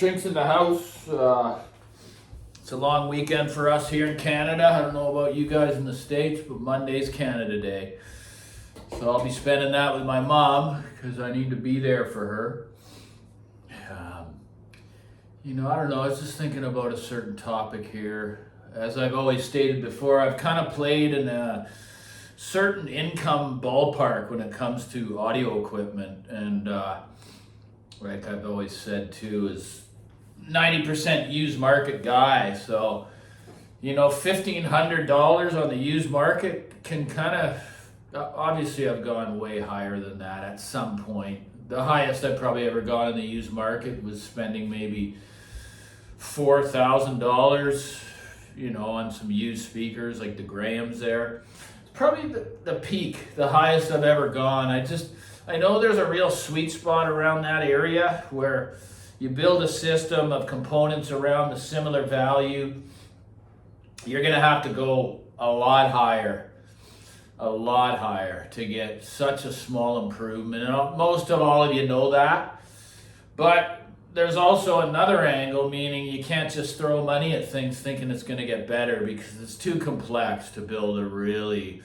Shrinks in the house. It's a long weekend for us here in Canada. I don't know about you guys in the States, but Monday's Canada Day. So I'll be spending that with my mom because I need to be there for her. I don't know. I was just thinking about a certain topic here. As I've always stated before, I've kind of played in a certain income ballpark when it comes to audio equipment. And like I've always said too, is 90% used market guy. So, $1,500 on the used market can kind of, obviously I've gone way higher than that at some point. The highest I've probably ever gone in the used market was spending maybe $4,000, on some used speakers like the Grahams there. It's probably the peak, the highest I've ever gone. I know there's a real sweet spot around that area where you build a system of components around the similar value. You're going to have to go a lot higher to get such a small improvement. And most of all of you know that. But there's also another angle, meaning you can't just throw money at things thinking it's going to get better because it's too complex to build a really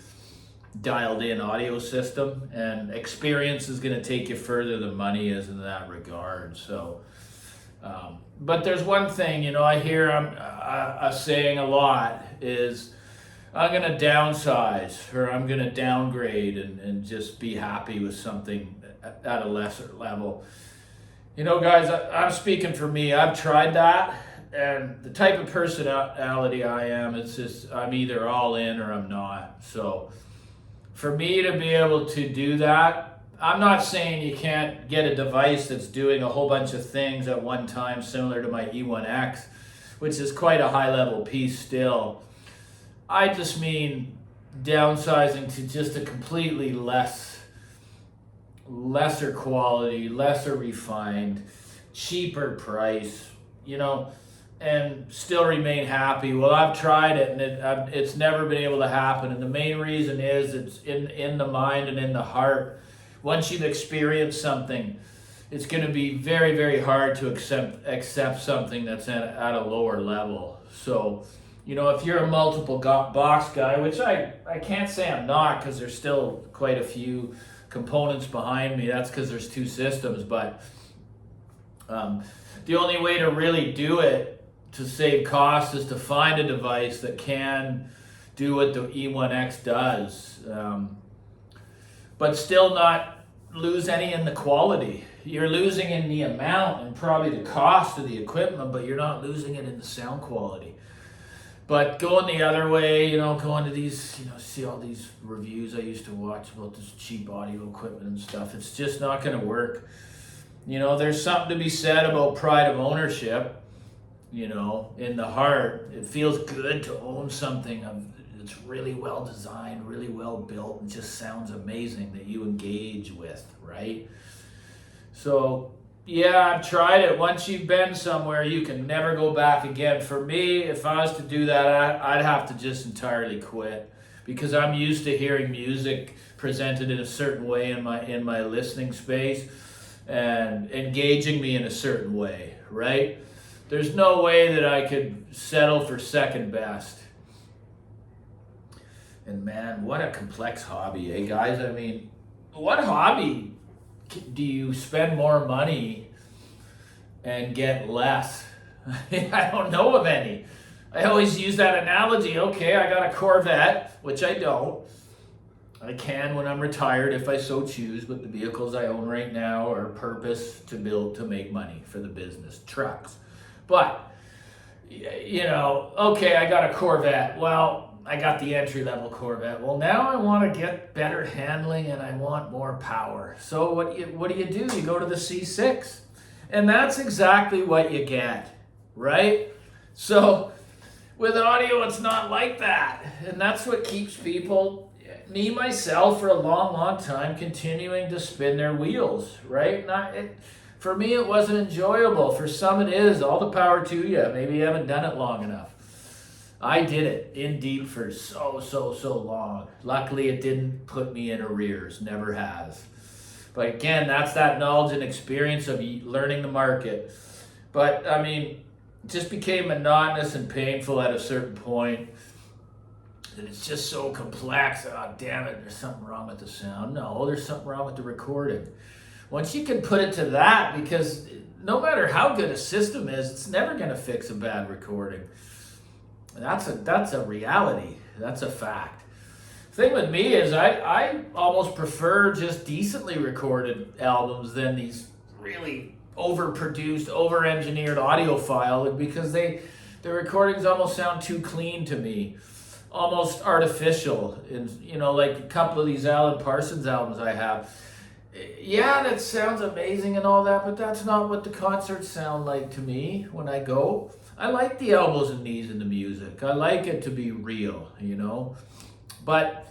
dialed in audio system, and experience is going to take you further than money is in that regard. So, but there's one thing, I hear a saying a lot is, I'm going to downsize or I'm going to downgrade and just be happy with something at a lesser level. Guys, I'm speaking for me. I've tried that, and the type of personality I am, it's just I'm either all in or I'm not. So for me to be able to do that, I'm not saying you can't get a device that's doing a whole bunch of things at one time, similar to my E1X, which is quite a high level piece still. I just mean downsizing to just a completely lesser quality, lesser refined, cheaper price, and still remain happy. Well, I've tried it and it's never been able to happen. And the main reason is it's in the mind and in the heart. Once you've experienced something, it's going to be very, very hard to accept something that's at a lower level. So, if you're a multiple box guy, which I can't say I'm not because there's still quite a few components behind me. That's because there's two systems. But the only way to really do it to save costs is to find a device that can do what the E1X does, but still not lose any in the quality. You're losing in the amount and probably the cost of the equipment, but you're not losing it in the sound quality. But going the other way, going to these, see all these reviews I used to watch about this cheap audio equipment and stuff, it's just not going to work. There's something to be said about pride of ownership, in the heart. It feels good to own something that's really well designed, really well built, and just sounds amazing that you engage with, right? So, yeah, I've tried it. Once you've been somewhere, you can never go back again. For me, if I was to do that, I'd have to just entirely quit because I'm used to hearing music presented in a certain way in my listening space and engaging me in a certain way, right? There's no way that I could settle for second best. And man, what a complex hobby, eh, guys? I mean, what hobby do you spend more money and get less? I don't know of any. I always use that analogy. Okay, I got a Corvette, which I don't. I can when I'm retired if I so choose, but the vehicles I own right now are purpose to build to make money for the business, trucks. But, okay, I got a Corvette. Well, I got the entry-level Corvette. Well, now I want to get better handling and I want more power. So what do? You go to the C6. And that's exactly what you get, right? So with audio, it's not like that. And that's what keeps people, me, myself, for a long, long time, continuing to spin their wheels, right? For me, it wasn't enjoyable. For some, it is. All the power to you. Maybe you haven't done it long enough. I did it in deep for so long. Luckily, it didn't put me in arrears. Never has. But again, that's that knowledge and experience of learning the market. But I mean, it just became monotonous and painful at a certain point. And it's just so complex. Oh, damn it, there's something wrong with the sound. No, there's something wrong with the recording. Once you can put it to that, because no matter how good a system is, it's never going to fix a bad recording. That's a reality. That's a fact. Thing with me is I almost prefer just decently recorded albums than these really overproduced, over-engineered audiophile, because the recordings almost sound too clean to me, almost artificial. And like a couple of these Alan Parsons albums I have, yeah, that sounds amazing and all that, but that's not what the concerts sound like to me when I go. I like the elbows and knees in the music. I like it to be real, But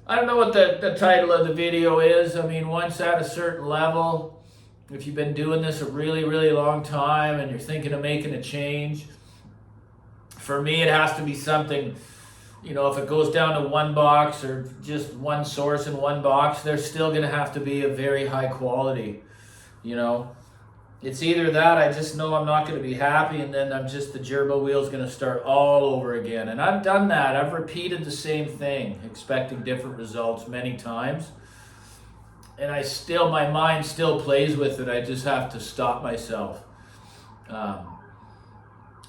I don't know what the title of the video is. I mean, once at a certain level, if you've been doing this a really, really long time and you're thinking of making a change, for me it has to be something, if it goes down to one box or just one source in one box, there's still going to have to be a very high quality, It's either that, I just know I'm not going to be happy, and then the gerbil wheel's going to start all over again. And I've done that. I've repeated the same thing, expecting different results many times. And my mind still plays with it. I just have to stop myself.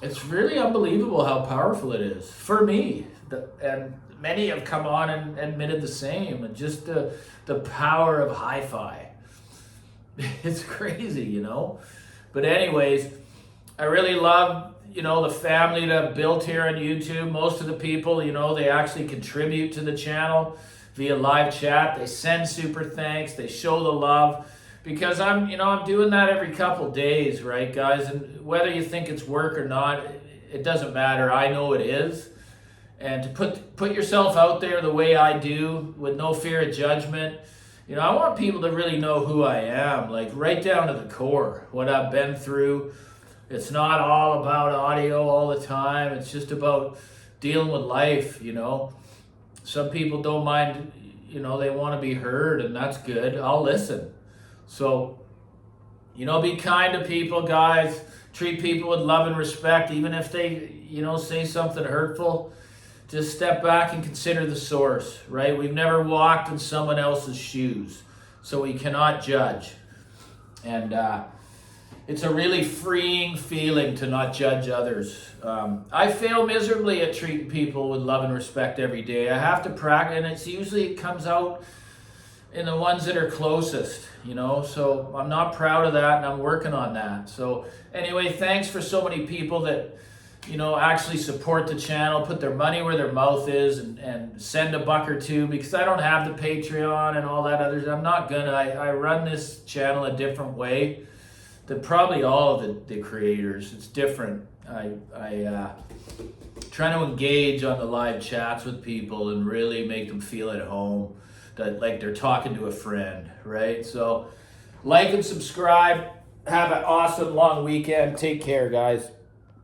It's really unbelievable how powerful it is for me. And many have come on and admitted the same. And just the power of hi-fi. It's crazy, But anyways, I really love, the family that I've built here on YouTube. Most of the people, they actually contribute to the channel via live chat. They send super thanks. They show the love, because I'm doing that every couple days, right, guys? And whether you think it's work or not, it doesn't matter. I know it is. And to put yourself out there the way I do, with no fear of judgment, I want people to really know who I am, like right down to the core, what I've been through. It's not all about audio all the time. It's just about dealing with life, Some people don't mind, they want to be heard, and that's good. I'll listen. So, be kind to people, guys. Treat people with love and respect, even if they, say something hurtful. Just step back and consider the source, right? We've never walked in someone else's shoes, so we cannot judge. And it's a really freeing feeling to not judge others. I fail miserably at treating people with love and respect every day. I have to practice, and it comes out in the ones that are closest, So I'm not proud of that, and I'm working on that. So anyway, thanks for so many people that actually support the channel, put their money where their mouth is, and send $1 or $2, because I don't have the Patreon and all that other. I'm not gonna. I run this channel a different way than probably all of the creators. It's different. I try to engage on the live chats with people and really make them feel at home, that like they're talking to a friend, right? So like and subscribe. Have an awesome long weekend. Take care, guys.